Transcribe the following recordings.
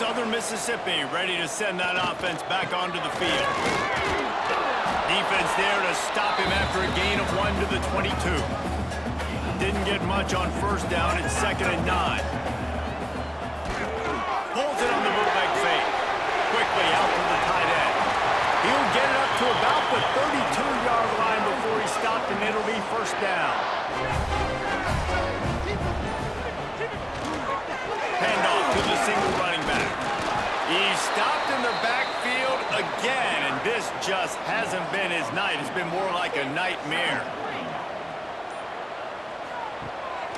Southern Mississippi ready to send that offense back onto the field. Defense there to stop him after a gain of 1 to the 22. Didn't get much on first down. It's 2nd and 9. Pulls it on the movement fake. Quickly out to the tight end. He'll get it up to about the 32-yard line before he stopped, and it'll be first down. Handoff to the single running back. He stopped in the backfield again, and this just hasn't been his night. It's been more like a nightmare.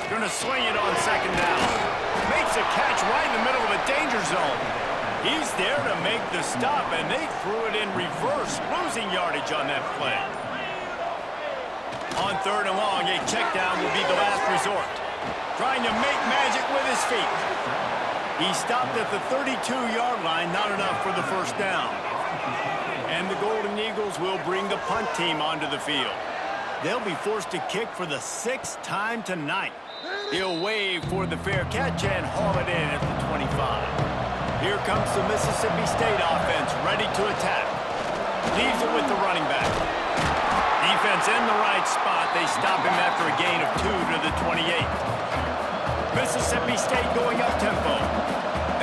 Going to swing it on 2nd down. Makes a catch right in the middle of a danger zone. He's there to make the stop, and they threw it in reverse, losing yardage on that play. On 3rd and long, a check down will be the last resort. Trying to make magic with his feet. He stopped at the 32-yard line, not enough for the first down. And the Golden Eagles will bring the punt team onto the field. They'll be forced to kick for the 6th time tonight. He'll wave for the fair catch and haul it in at the 25. Here comes the Mississippi State offense, ready to attack. Leaves it with the running back. Defense in the right spot. They stop him after a gain of 2 to the 28. Mississippi State going up-tempo.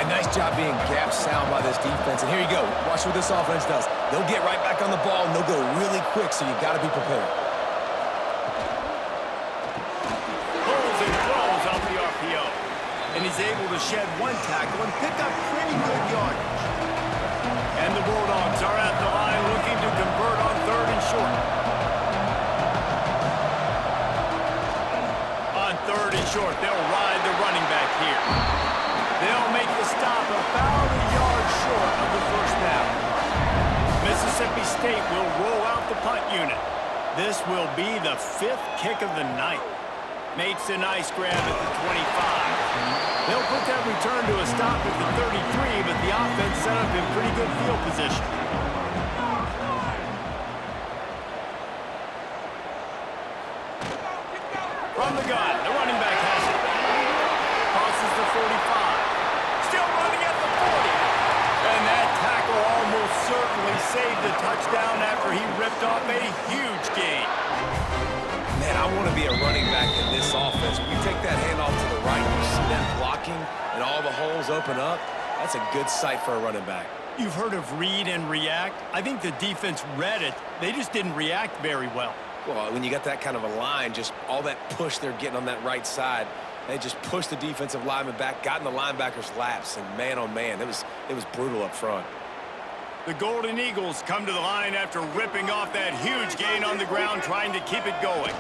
A nice job being gap sound by this defense. And here you go. Watch what this offense does. They'll get right back on the ball, and they'll go really quick, so you got to be prepared. Pulls and throws off the RPO. And he's able to shed 1 tackle and pick up pretty good yardage. And the Bulldogs are at the line looking to convert on 3rd and short. On 3rd and short, they'll ride the running back here. They'll make the stop about a yard short of the first down. Mississippi State will roll out the punt unit. This will be the 5th kick of the night. Makes a nice grab at the 25. They'll put that return to a stop at the 33, but the offense set up in pretty good field position. From the gun, the running back has it. Crosses the 45. Still running at the 40. And that tackle almost certainly saved a touchdown after he ripped off a huge gain. Man, I want to be a running back in this offense. When you take that handoff to the right, you see them blocking, and all the holes open up. That's a good sight for a running back. You've heard of read and react. I think the defense read it. They just didn't react very well. Well, when you got that kind of a line, just all that push they're getting on that right side, they just pushed the defensive lineman back, got in the linebacker's laps, and man, oh man, it was brutal up front. The Golden Eagles come to the line after ripping off that huge gain on the ground, trying to keep it going.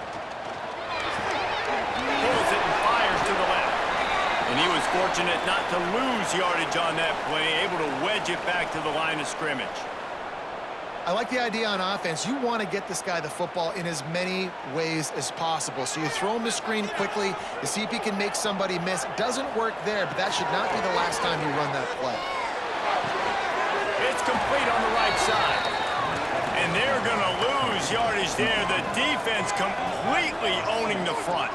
Pulls it and fires to the left. And he was fortunate not to lose yardage on that play, able to wedge it back to the line of scrimmage. I like the idea on offense. You want to get this guy the football in as many ways as possible. So you throw him the screen quickly to see if he can make somebody miss. It doesn't work there, but that should not be the last time you run that play. It's complete on the right side. And they're going to lose yardage there. The defense completely owning the front.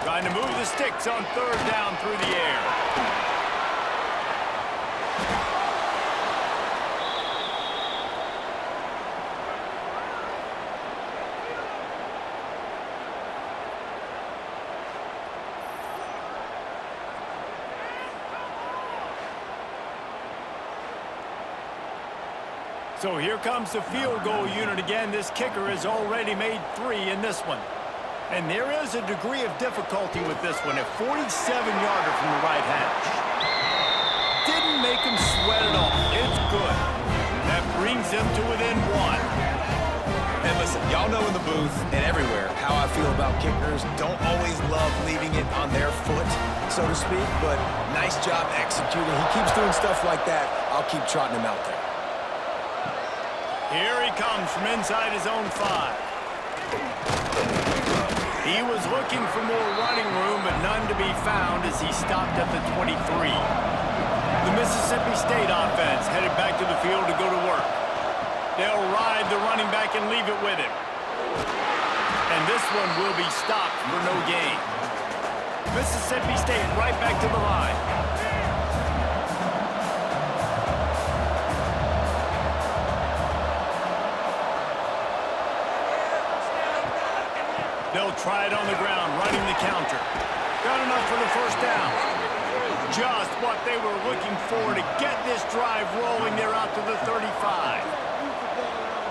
Trying to move the sticks on 3rd down through the air. So here comes the field goal unit again. This kicker has already made 3 in this one. And there is a degree of difficulty with this one. A 47-yarder from the right hash. Didn't make him sweat at all. It's good. That brings them to within 1. And listen, y'all know in the booth and everywhere how I feel about kickers. Don't always love leaving it on their foot, so to speak, but nice job executing. He keeps doing stuff like that. I'll keep trotting him out there. Here he comes from inside his own 5. He was looking for more running room, but none to be found as he stopped at the 23. The Mississippi State offense headed back to the field to go to work. They'll ride the running back and leave it with him. And this one will be stopped for no gain. Mississippi State right back to the line. They'll try it on the ground, running the counter. Got enough for the first down. Just what they were looking for to get this drive rolling. They're out to the 35.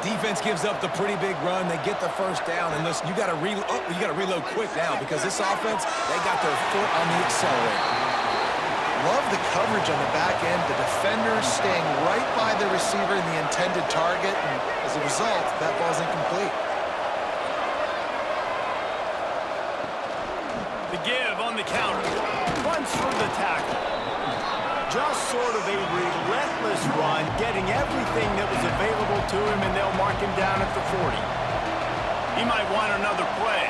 Defense gives up the pretty big run. They get the first down, and listen, you got to reload quick now because this offense, they got their foot on the accelerator. Love the coverage on the back end. The defender staying right by the receiver in the intended target, and as a result, that ball's incomplete. The give on the counter. Runs through the tackle. Just sort of a relentless run, getting everything that was available to him, and they'll mark him down at the 40. He might want another play.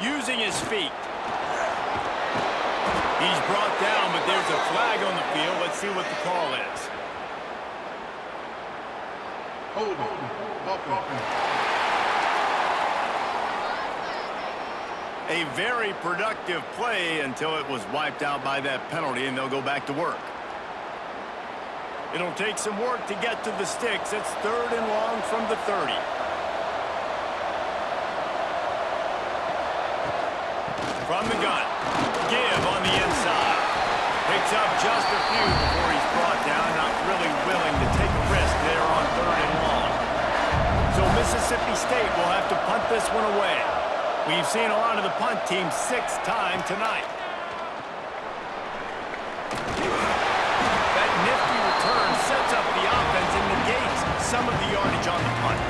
Using his feet. He's brought down, but there's a flag on the field. Let's see what the call is. A very productive play until it was wiped out by that penalty, and they'll go back to work. It'll take some work to get to the sticks. It's 3rd and long from the 30. From the gun. Give on the inside. Picks up just a few before he's brought down. Not really willing to take a risk there on 3rd and long. So Mississippi State will have to punt this one away. We've seen a lot of the punt team 6 times tonight. That nifty return sets up the offense and negates some of the yardage on the punt.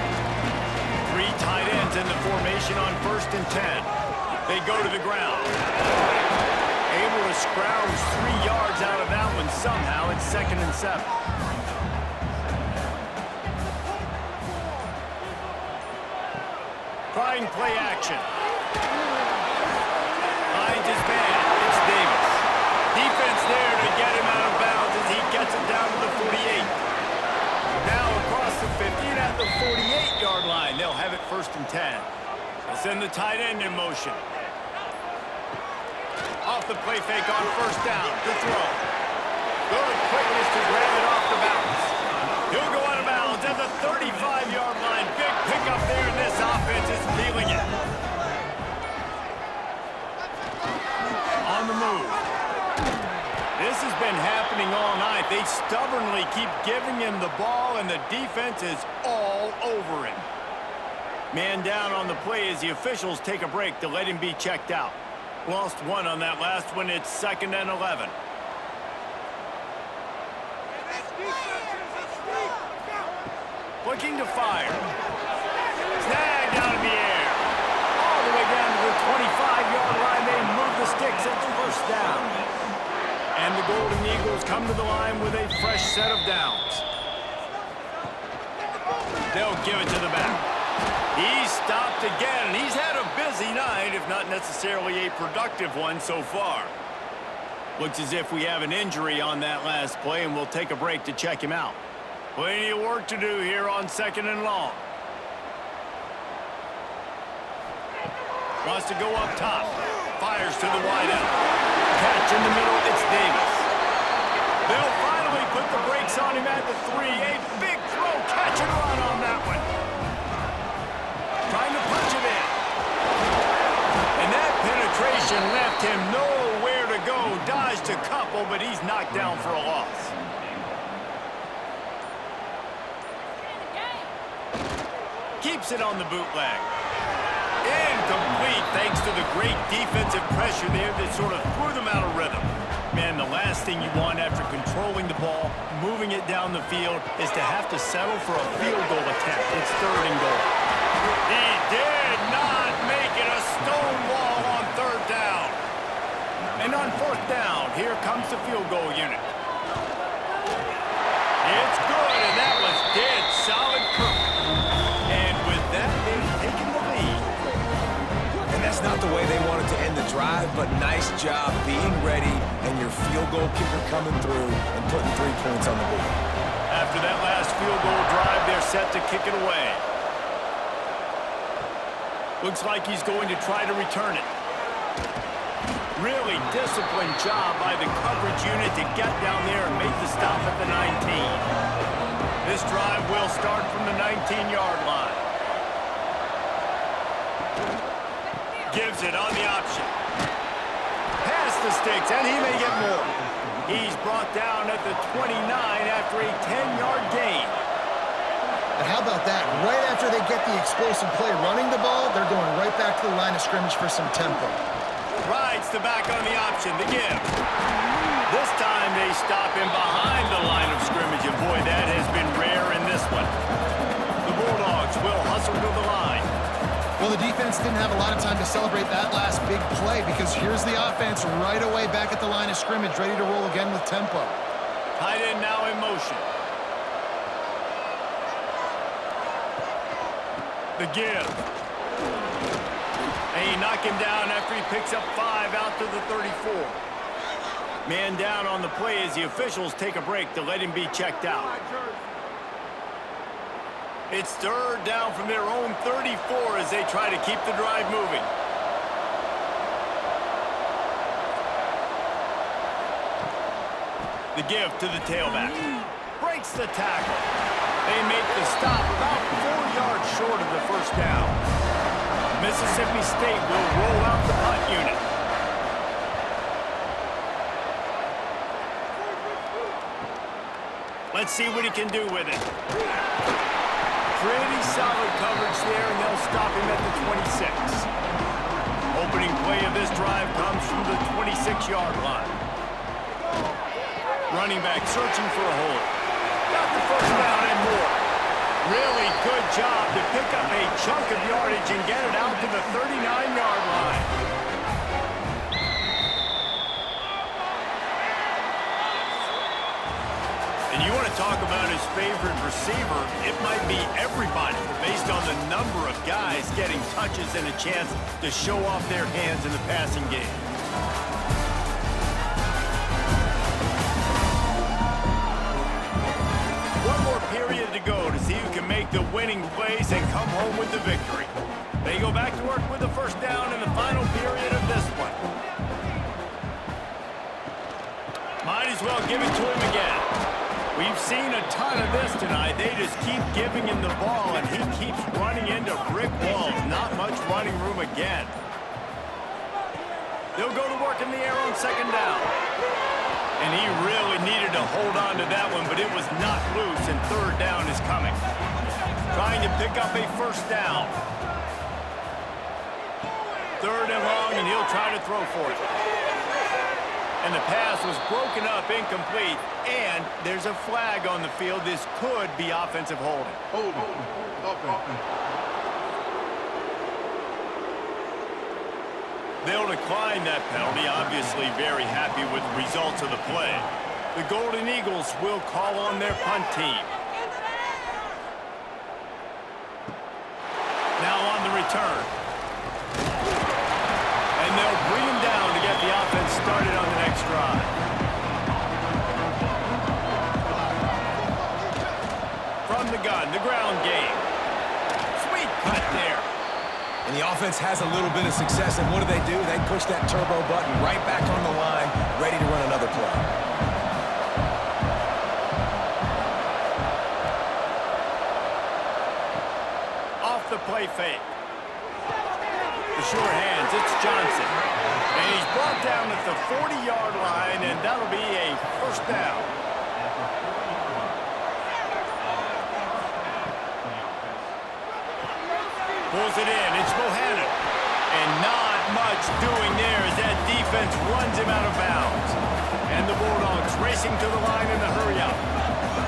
3 tight ends in the formation on 1st and 10. They go to the ground. Able to scrounge 3 yards out of that one somehow. It's 2nd and 7. Trying play action. Finds his man. It's Davis. Defense there to get him out of bounds as he gets it down to the 48. Now across the 50 and at the 48-yard line. They'll have it 1st and 10. They'll send the tight end in motion. Off the play fake on 1st down to throw. Good quickness to grab it off the bounce. He'll go out of bounds at the 35-yard line. Big pickup there, and this offense is feeling it. On the move. This has been happening all night. They stubbornly keep giving him the ball, and the defense is all over him. Man down on the play as the officials take a break to let him be checked out. Lost 1 on that last one. It's 2nd and 11. Looking to fire. Snagged out of the air. All the way down to the 25-yard line. They move the sticks at the 1st down. And the Golden Eagles come to the line with a fresh set of downs. They'll give it to the back. He's stopped again. He's had a busy night, if not necessarily a productive one so far. Looks as if we have an injury on that last play, and we'll take a break to check him out. Plenty of work to do here on 2nd and long. Wants to go up top. Fires to the wideout. Catch in the middle. It's Davis. They'll finally put the brakes on him at the 3. A big throw. Catch and run on that one. Trying to punch it in. And that penetration left him nowhere to go. Dodged a couple, but he's knocked down for a loss. Keeps it on the bootleg. Incomplete thanks to the great defensive pressure there that sort of threw them out of rhythm. Man, the last thing you want after controlling the ball, moving it down the field, is to have to settle for a field goal attempt. It's 3rd and goal. He did not make it a stonewall on 3rd down. And on 4th down, here comes the field goal unit. It's good, and that was dead solid cook. And with that, they've taken the lead. And that's not the way they wanted to end the drive, but nice job being ready and your field goal kicker coming through and putting 3 points on the board. After that last field goal drive, they're set to kick it away. Looks like he's going to try to return it. Really disciplined job by the coverage unit to get down there and make the stop at the 19. This drive will start from the 19-yard line. Gives it on the option. Past the sticks, and he may get more. He's brought down at the 29 after a 10-yard gain. And how about that? Right after they get the explosive play running the ball, they're going right back to the line of scrimmage for some tempo. Rides the back on the option, the give. This time they stop him behind the line of scrimmage, and boy, that has been rare in this one. The Bulldogs will hustle to the line. Well, the defense didn't have a lot of time to celebrate that last big play because here's the offense right away back at the line of scrimmage, ready to roll again with tempo. Tight end now in motion. The give. And he knocked him down after he picks up 5 out to the 34. Man down on the play as the officials take a break to let him be checked out. It's third down from their own 34 as they try to keep the drive moving. The give to the tailback. Breaks the tackle. They make the stop about 4 yards short of the first down. Mississippi State will roll out the punt unit. Let's see what he can do with it. Pretty solid coverage there, and they'll stop him at the 26. Opening play of this drive comes from the 26-yard line. Running back searching for a hole. Got the first down and more. Really good job to pick up a chunk of yardage and get it out to the 39-yard line. And you want to talk about his favorite receiver, it might be everybody based on the number of guys getting touches and a chance to show off their hands in the passing game. One more period to go to see who can make the winning plays and come home with the victory. They go back to work with the first down in the final period of this one. Might as well give it to him again. We've seen a ton of this tonight. They just keep giving him the ball, and he keeps running into brick walls. Not much running room again. They'll go to work in the air on second down. And he really needed to hold on to that one, but it was not loose, and third down is coming. Trying to pick up a first down. Third and long, and he'll try to throw for it. And the pass was broken up, incomplete, and there's a flag on the field. This could be offensive holding. They'll decline that penalty, obviously very happy with the results of the play. The Golden Eagles will call on their punt team. Now on the return. And they'll bring him down to get the offense started on the next drive. From the gun, the ground game. Sweet cut there. And the offense has a little bit of success, and what do? They push that turbo button right back on the line, ready to run another play. Off the play fake. The short hands, it's Johnson. And he's brought down at the 40-yard line, and that'll be a first down. Pulls it in, it's Bohannon. And not much doing there as that defense runs him out of bounds. And the Bulldogs racing to the line in the hurry-up.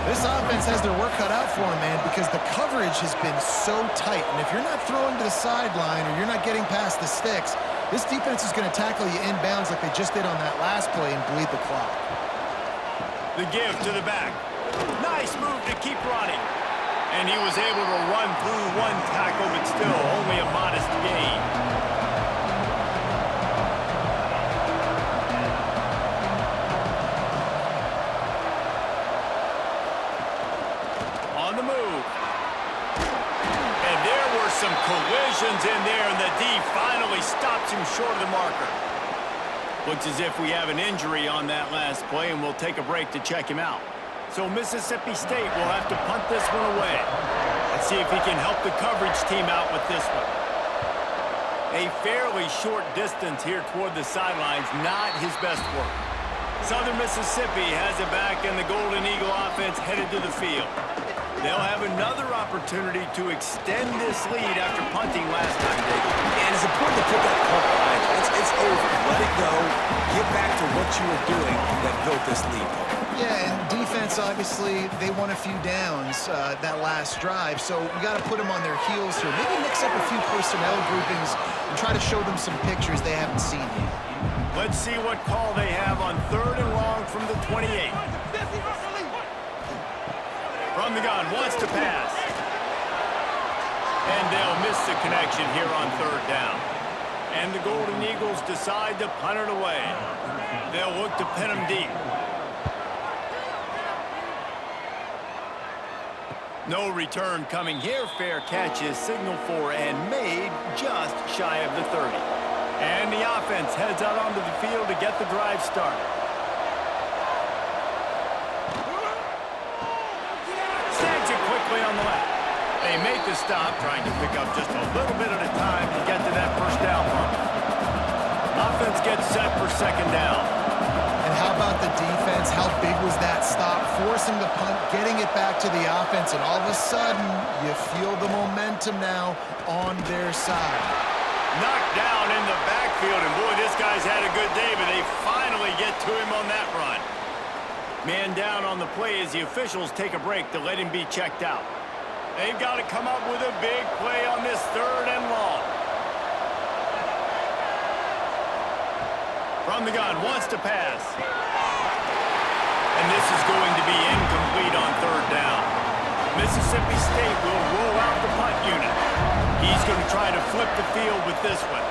This offense has their work cut out for them, man, because the coverage has been so tight. And if you're not throwing to the sideline or you're not getting past the sticks, this defense is going to tackle you inbounds like they just did on that last play and bleed the clock. The give to the back. Nice move to keep running. And he was able to run through one tackle, but still only a modest gain. On the move. And there were some collisions Motions in there, and the D finally stops him short of the marker. Looks as if we have an injury on that last play, and we'll take a break to check him out. So Mississippi State will have to punt this one away. Let's see if he can help the coverage team out with this one. A fairly short distance here toward the sidelines, not his best work. Southern Mississippi has it back, and the Golden Eagle offense headed to the field. They'll have another opportunity to extend this lead after punting last time, David. And it's important to put that punt behind you. It's over. Let it go. Get back to what you were doing that built this lead. Yeah, and defense, obviously, they won a few downs that last drive, so we got to put them on their heels here. Maybe mix up a few personnel groupings and try to show them some pictures they haven't seen yet. Let's see what call they have on 3rd and long from the 28. From the gun, wants to pass. And they'll miss the connection here on 3rd down. And the Golden Eagles decide to punt it away. They'll look to pin them deep. No return coming here. Fair catch is signaled for and made just shy of the 30. And the offense heads out onto the field to get the drive started. Snags it quickly on the left. They make the stop, trying to pick up just a little bit at a time to get to that first down mark. Offense gets set for 2nd down. And how about the defense? How big was that stop? Forcing the punt, getting it back to the offense, and all of a sudden, you feel the momentum now on their side. Knocked down in the backfield, and boy, this guy's had a good day, but they finally get to him on that run. Man down on the play as the officials take a break to let him be checked out. They've got to come up with a big play on this 3rd and long. From the gun, wants to pass. And this is going to be incomplete on 3rd down. Mississippi State will roll out the punt unit. He's going to try to flip the field with this one.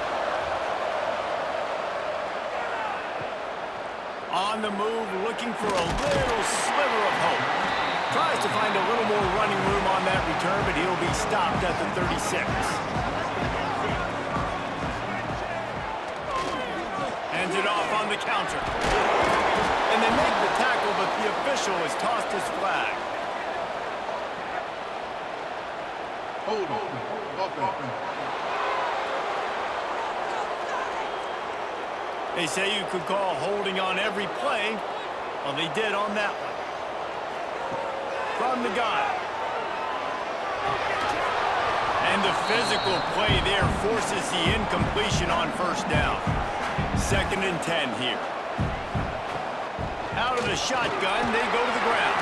On the move, looking for a little sliver of hope. Tries to find a little more running room on that return, but he'll be stopped at the 36. Hands it off on the counter. And they make the tackle, but the official has tossed his flag. Hold on. They say you could call holding on every play. Well, they did on that one. From the gun. And the physical play there forces the incompletion on 1st down. 2nd and 10 here. Out of the shotgun, they go to the ground.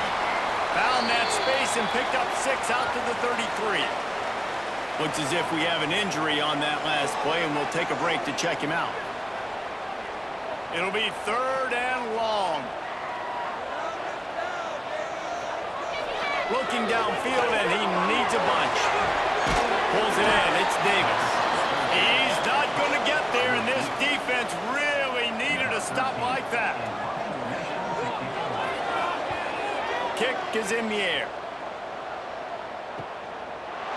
Found that space and picked up 6 out to the 33. Looks as if we have an injury on that last play, and we'll take a break to check him out. It'll be 3rd and long. Looking downfield, and he needs a bunch. Pulls it in. It's Davis. He's not going to get there, and this defense really needed a stop like that. Kick is in the air.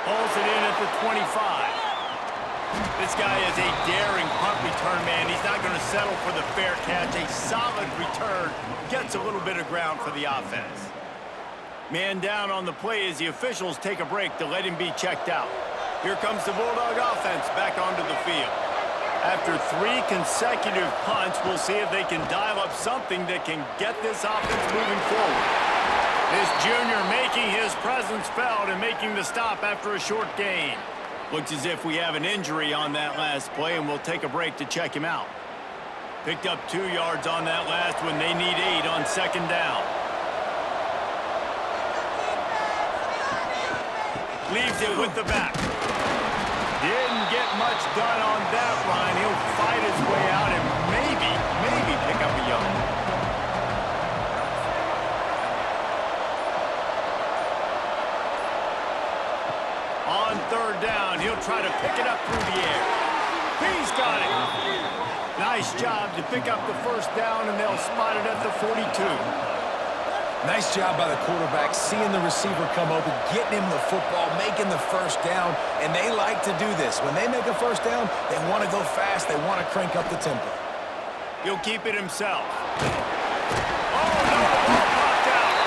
Pulls it in at the 25. This guy is a daring punt return man. He's not going to settle for the fair catch. A solid return gets a little bit of ground for the offense. Man down on the play as the officials take a break to let him be checked out. Here comes the Bulldog offense back onto the field. After 3 consecutive punts, we'll see if they can dial up something that can get this offense moving forward. This junior making his presence felt and making the stop after a short gain. Looks as if we have an injury on that last play, and we'll take a break to check him out. Picked up 2 yards on that last one. They need 8 on 2nd down. Leaves it with the back. Didn't get much done on that line. He'll fight his way out and maybe pick up a yard. On 3rd down, he'll try to pick it up through the air. He's got it. Nice job to pick up the 1st down, and they'll spot it at the 42. Nice job by the quarterback, seeing the receiver come open, getting him the football, making the first down, and they like to do this. When they make a first down, they want to go fast, they want to crank up the tempo. He'll keep it himself. Oh, no, the ball popped out.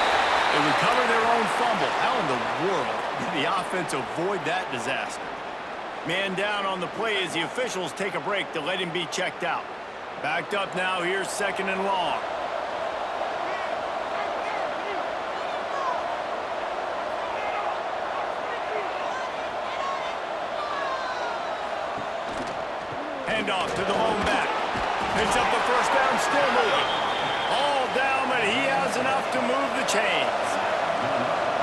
They recover their own fumble. How in the world did the offense avoid that disaster? Man down on the play as the officials take a break to let him be checked out. Backed up now, here's 2nd and long. Handoff to the lone back. Picks up the first down, still moving. All down, but he has enough to move the chains.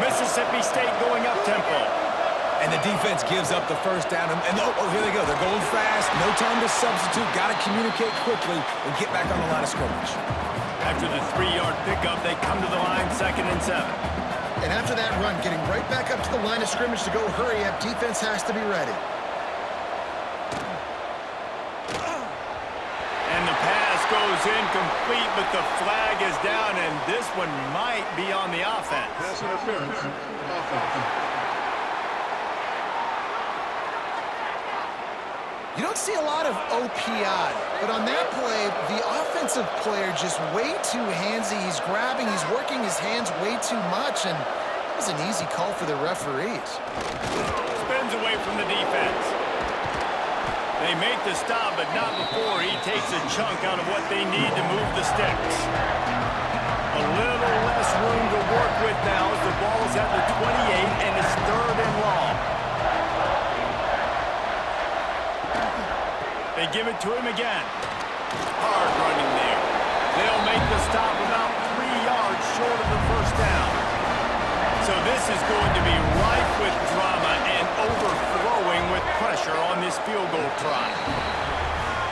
Mississippi State going up tempo. And the defense gives up the first down. And oh, here they go. They're going fast. No time to substitute. Got to communicate quickly and get back on the line of scrimmage. After the 3-yard pickup, they come to the line, 2nd and 7. And after that run, getting right back up to the line of scrimmage to go hurry up, defense has to be ready. And the pass goes incomplete, but the flag is down, and this one might be on the offense. Pass interference. Offense. You don't see a lot of OPI, but on that play, the offensive player just way too handsy. He's grabbing, he's working his hands way too much, and it was an easy call for the referees. Spins away from the defense. They make the stop, but not before he takes a chunk out of what they need to move the sticks. A little less room to work with now as the ball's at the 28, and it's 3rd and long. They give it to him again. Hard running there. They'll make the stop about 3 yards short of the first down. So this is going to be rife with drama and overflowing with pressure on this field goal try.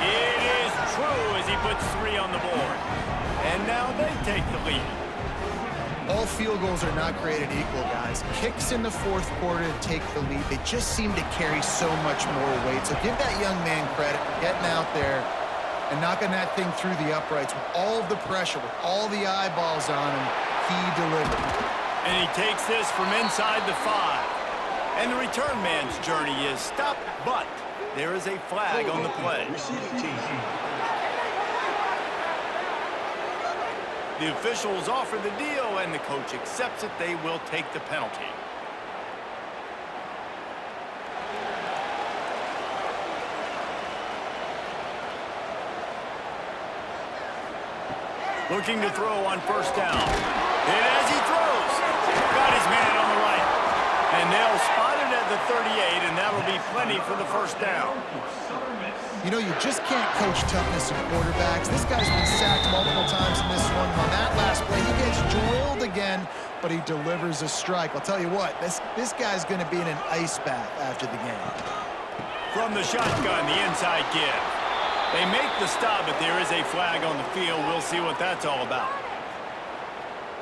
It is true as he puts 3 on the board. And now they take the lead. All field goals are not created equal, guys. Kicks in the 4th quarter to take the lead. They just seem to carry so much more weight. So give that young man credit for getting out there and knocking that thing through the uprights with all of the pressure, with all the eyeballs on him. He delivered. And he takes this from inside the 5. And the return man's journey is stopped, but there is a flag on the play. Receiving team. The officials offer the deal, and the coach accepts it. They will take the penalty. Looking to throw on first down. And as he throws, got his man on the right. And they'll spot it at the 38, and that'll be plenty for the first down. You know, you just can't coach toughness in quarterbacks. This guy's been sacked multiple times in this one. On that last play, he gets drilled again, but he delivers a strike. I'll tell you what, this guy's going to be in an ice bath after the game. From the shotgun, the inside give. They make the stop, but there is a flag on the field. We'll see what that's all about.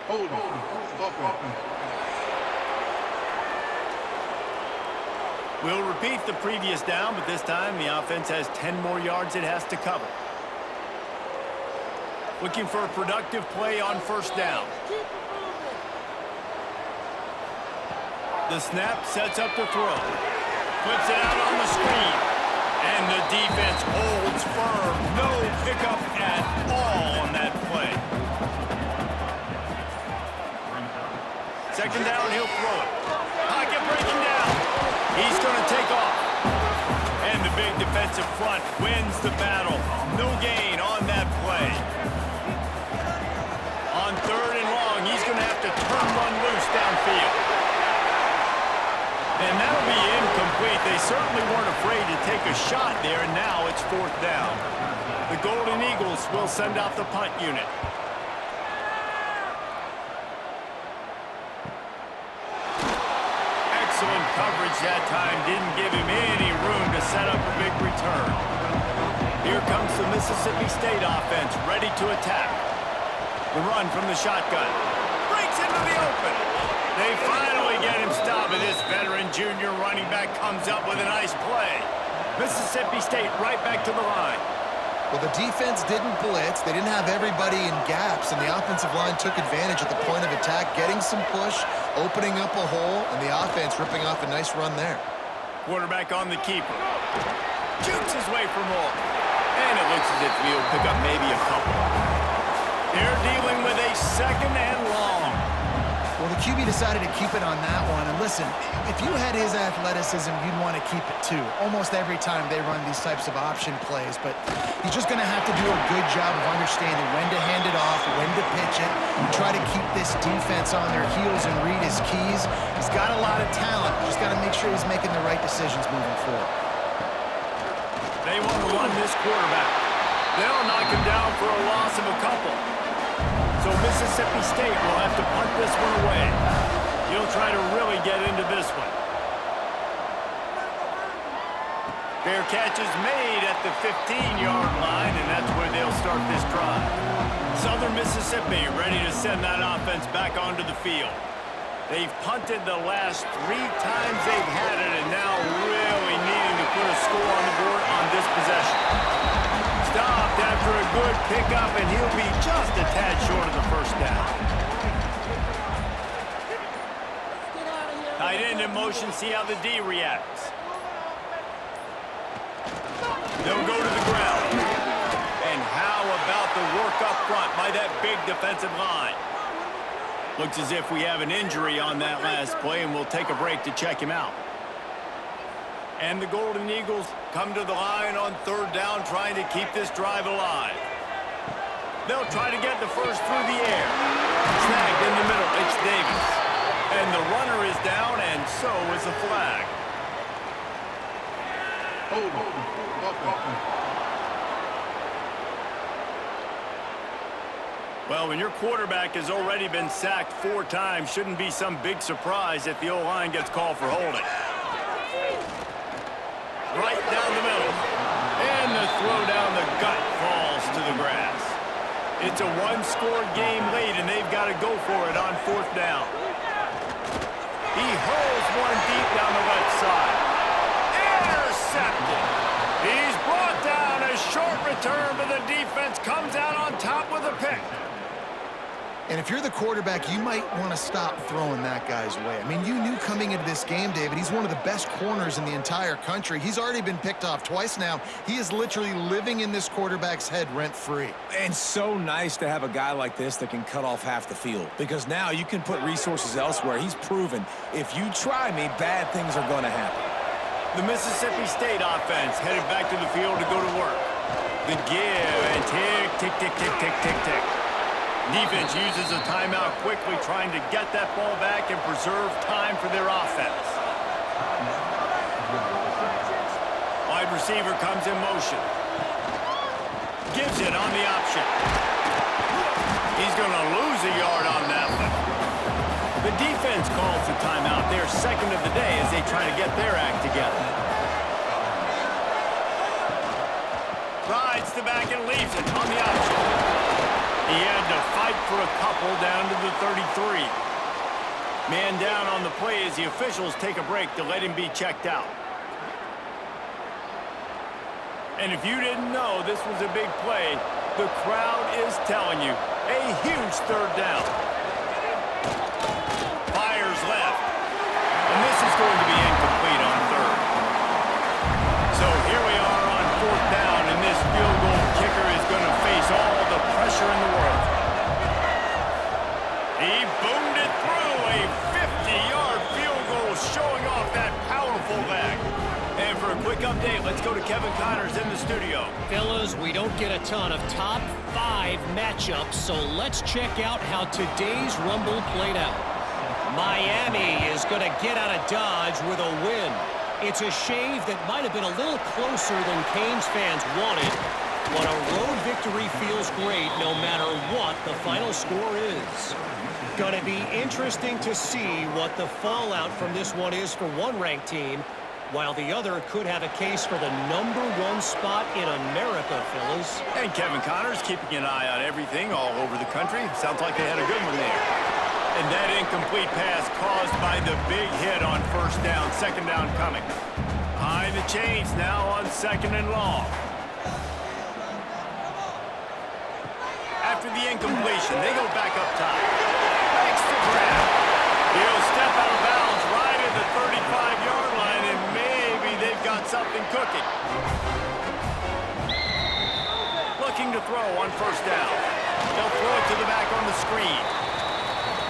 Hold on. Offense. We'll repeat the previous down, but this time the offense has 10 more yards it has to cover. Looking for a productive play on first down. The snap sets up the throw. Flips it out on the screen. And the defense holds firm. No pickup at all on that play. 2nd down, he'll throw it. Pocket breaking down. He's going to take off. And the big defensive front wins the battle. No gain on that play. On 3rd and long, he's going to have to turn one loose downfield. And that'll be incomplete. They certainly weren't afraid to take a shot there, and now it's 4th down. The Golden Eagles will send out the punt unit. Excellent coverage that time. Didn't give him any room to set up a big return. Here comes the Mississippi State offense, ready to attack. The run from the shotgun. Breaks into the open. They finally get him stopped, and this veteran junior running back comes up with a nice play. Mississippi State right back to the line. Well, the defense didn't blitz. They didn't have everybody in gaps, and the offensive line took advantage at the point of attack, getting some push, opening up a hole, and the offense ripping off a nice run there. Quarterback on the keeper. Jukes his way for more. And it looks as if he'll pick up maybe a couple. They're dealing with a second and long. Well, the QB decided to keep it on that one. And listen, if you had his athleticism, you'd want to keep it too. Almost every time they run these types of option plays. But he's just going to have to do a good job of understanding when to hand it off, when to pitch it, and try to keep this defense on their heels and read his keys. He's got a lot of talent. Just got to make sure he's making the right decisions moving forward. They want to run this quarterback. They'll knock him down for a loss of a couple. So Mississippi State will have to punt this one away. He'll try to really get into this one. Fair catch is made at the 15-yard line, and that's where they'll start this drive. Southern Mississippi ready to send that offense back onto the field. They've punted the last 3 times they've had it, and now really needing to put a score on the board on this possession. Stopped after a good pickup, and he'll be just a tad short of the first down. Tight end in motion, see how the D reacts. They'll go to the ground. And how about the work up front by that big defensive line? Looks as if we have an injury on that last play, and we'll take a break to check him out. And the Golden Eagles come to the line on 3rd down, trying to keep this drive alive. They'll try to get the first through the air. Snagged in the middle, it's Davis. And the runner is down, and so is the flag. Hold on. Well, when your quarterback has already been sacked 4 times, shouldn't be some big surprise if the O-line gets called for holding. Right down the middle. And the throw down the gut falls to the grass. It's a 1-score game late, and they've got to go for it on 4th down. He hurls one deep down the left side. Intercepted. He's brought down. A short return, but the defense comes out on top with a pick. And if you're the quarterback, you might want to stop throwing that guy's way. I mean, you knew coming into this game, David, he's one of the best corners in the entire country. He's already been picked off twice now. He is literally living in this quarterback's head rent-free. And so nice to have a guy like this that can cut off half the field, because now you can put resources elsewhere. He's proven if you try me, bad things are going to happen. The Mississippi State offense headed back to the field to go to work. The give and tick, tick, tick, tick, tick, tick, tick. Defense uses a timeout quickly, trying to get that ball back and preserve time for their offense. Wide receiver comes in motion. Gives it on the option. He's going to lose a yard on that one. The defense calls the timeout. They're second of the day as they try to get their act together. Rides the back and leaves it on the option. He had to fight for a couple down to the 33. Man down on the play as the officials take a break to let him be checked out. And if you didn't know this was a big play, the crowd is telling you, a huge 3rd down. Fires left. And this is going to be incomplete on 3rd. So here we are on 4th down, and this field goal kicker is going to face all the pressure in the world. He boomed it through, a 50-yard field goal showing off that powerful leg. And for a quick update, let's go to Kevin Connors in the studio. Fellas, we don't get a ton of top 5 matchups, so let's check out how today's Rumble played out. Miami is going to get out of Dodge with a win. It's a shave that might have been a little closer than Canes fans wanted, but a road victory feels great no matter what the final score is. Going to be interesting to see what the fallout from this one is for one ranked team, while the other could have a case for the #1 spot in America, fellas. And Kevin Connors keeping an eye on everything all over the country. Sounds like they had a good one there. And that incomplete pass caused by the big hit on 1st down, 2nd down coming. Behind the chains now on 2nd and long. incompletion. They go back up top. Makes the grab. He'll step out of bounds right at the 35-yard line, and maybe they've got something cooking. Looking to throw on first down. They'll throw it to the back on the screen.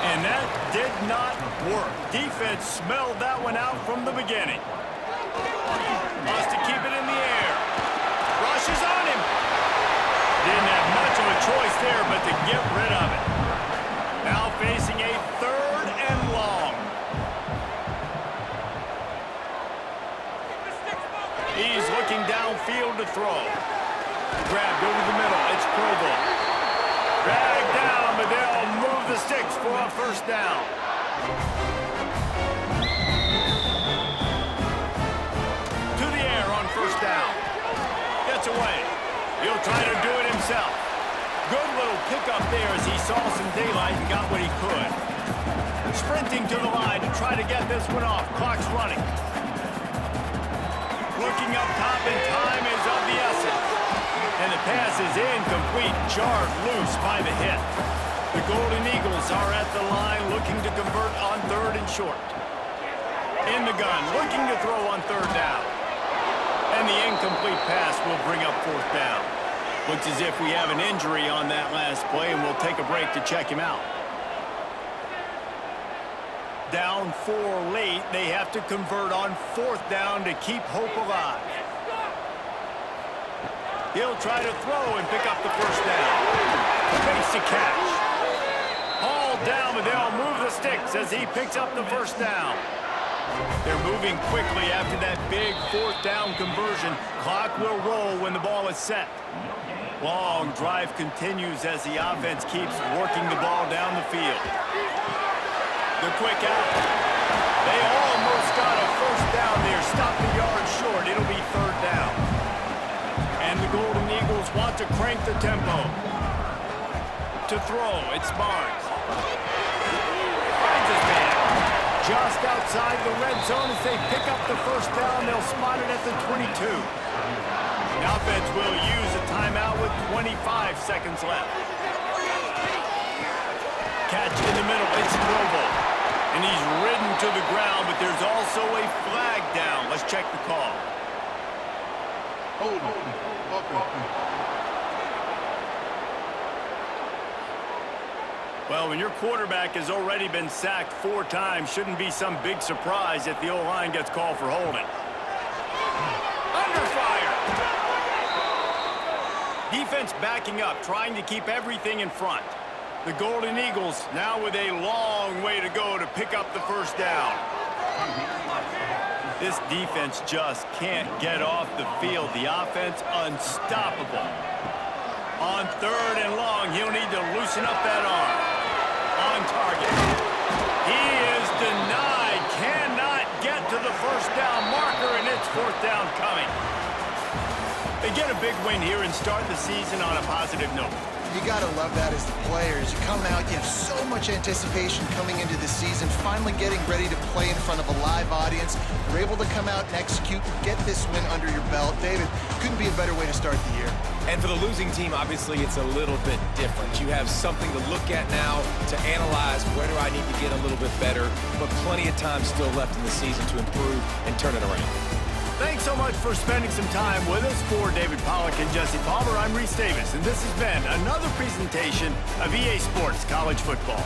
And that did not work. Defense smelled that one out from the beginning. Wants to keep it in the air. Rushes on him. Didn't have much of a choice there but to get rid of it. Now facing a 3rd and long. He's looking downfield to throw. Grabbed over the middle. It's Provo. Dragged down, but they'll move the sticks for a first down. To the air on first down. Gets away. He'll try to do it himself. Good little pickup there as he saw some daylight and got what he could. Sprinting to the line to try to get this one off. Clock's running. Looking up top, and time is of the essence. And the pass is incomplete, jarred loose by the hit. The Golden Eagles are at the line looking to convert on 3rd and short. In the gun, looking to throw on 3rd down. And the incomplete pass will bring up 4th down. Looks as if we have an injury on that last play, and we'll take a break to check him out. Down 4 late, they have to convert on 4th down to keep hope alive. He'll try to throw and pick up the first down. Makes the catch. Hauled down, but they'll move the sticks as he picks up the first down. They're moving quickly after that big 4th down conversion. Clock will roll when the ball is set. Long drive continues as the offense keeps working the ball down the field. The quick out. They almost got a first down there. Stop the yard short. It'll be 3rd down. And the Golden Eagles want to crank the tempo. To throw, it's Barnes. Finds his man. Just outside the red zone as they pick up the first down. They'll spot it at the 22. The offense will use a timeout with 25 seconds left. Catch in the middle, it's Provo. And he's ridden to the ground, but there's also a flag down. Let's check the call. Hold on. Well, when your quarterback has already been sacked 4 times, shouldn't be some big surprise if the O-line gets called for holding. Under fire! Defense backing up, trying to keep everything in front. The Golden Eagles now with a long way to go to pick up the first down. This defense just can't get off the field. The offense unstoppable. On 3rd and long, he'll need to loosen up that arm. On target. He is denied. Cannot get to the first down marker, and it's 4th down coming. They get a big win here and start the season on a positive note. You got to love that as the players. You come out, you have so much anticipation coming into the season, finally getting ready to play in front of a live audience. You're able to come out and execute, get this win under your belt. David, couldn't be a better way to start the year. And for the losing team, obviously, it's a little bit different. You have something to look at now to analyze where do I need to get a little bit better, but plenty of time still left in the season to improve and turn it around. Thanks so much for spending some time with us. For David Pollack and Jesse Palmer, I'm Reese Davis, and this has been another presentation of EA Sports College Football.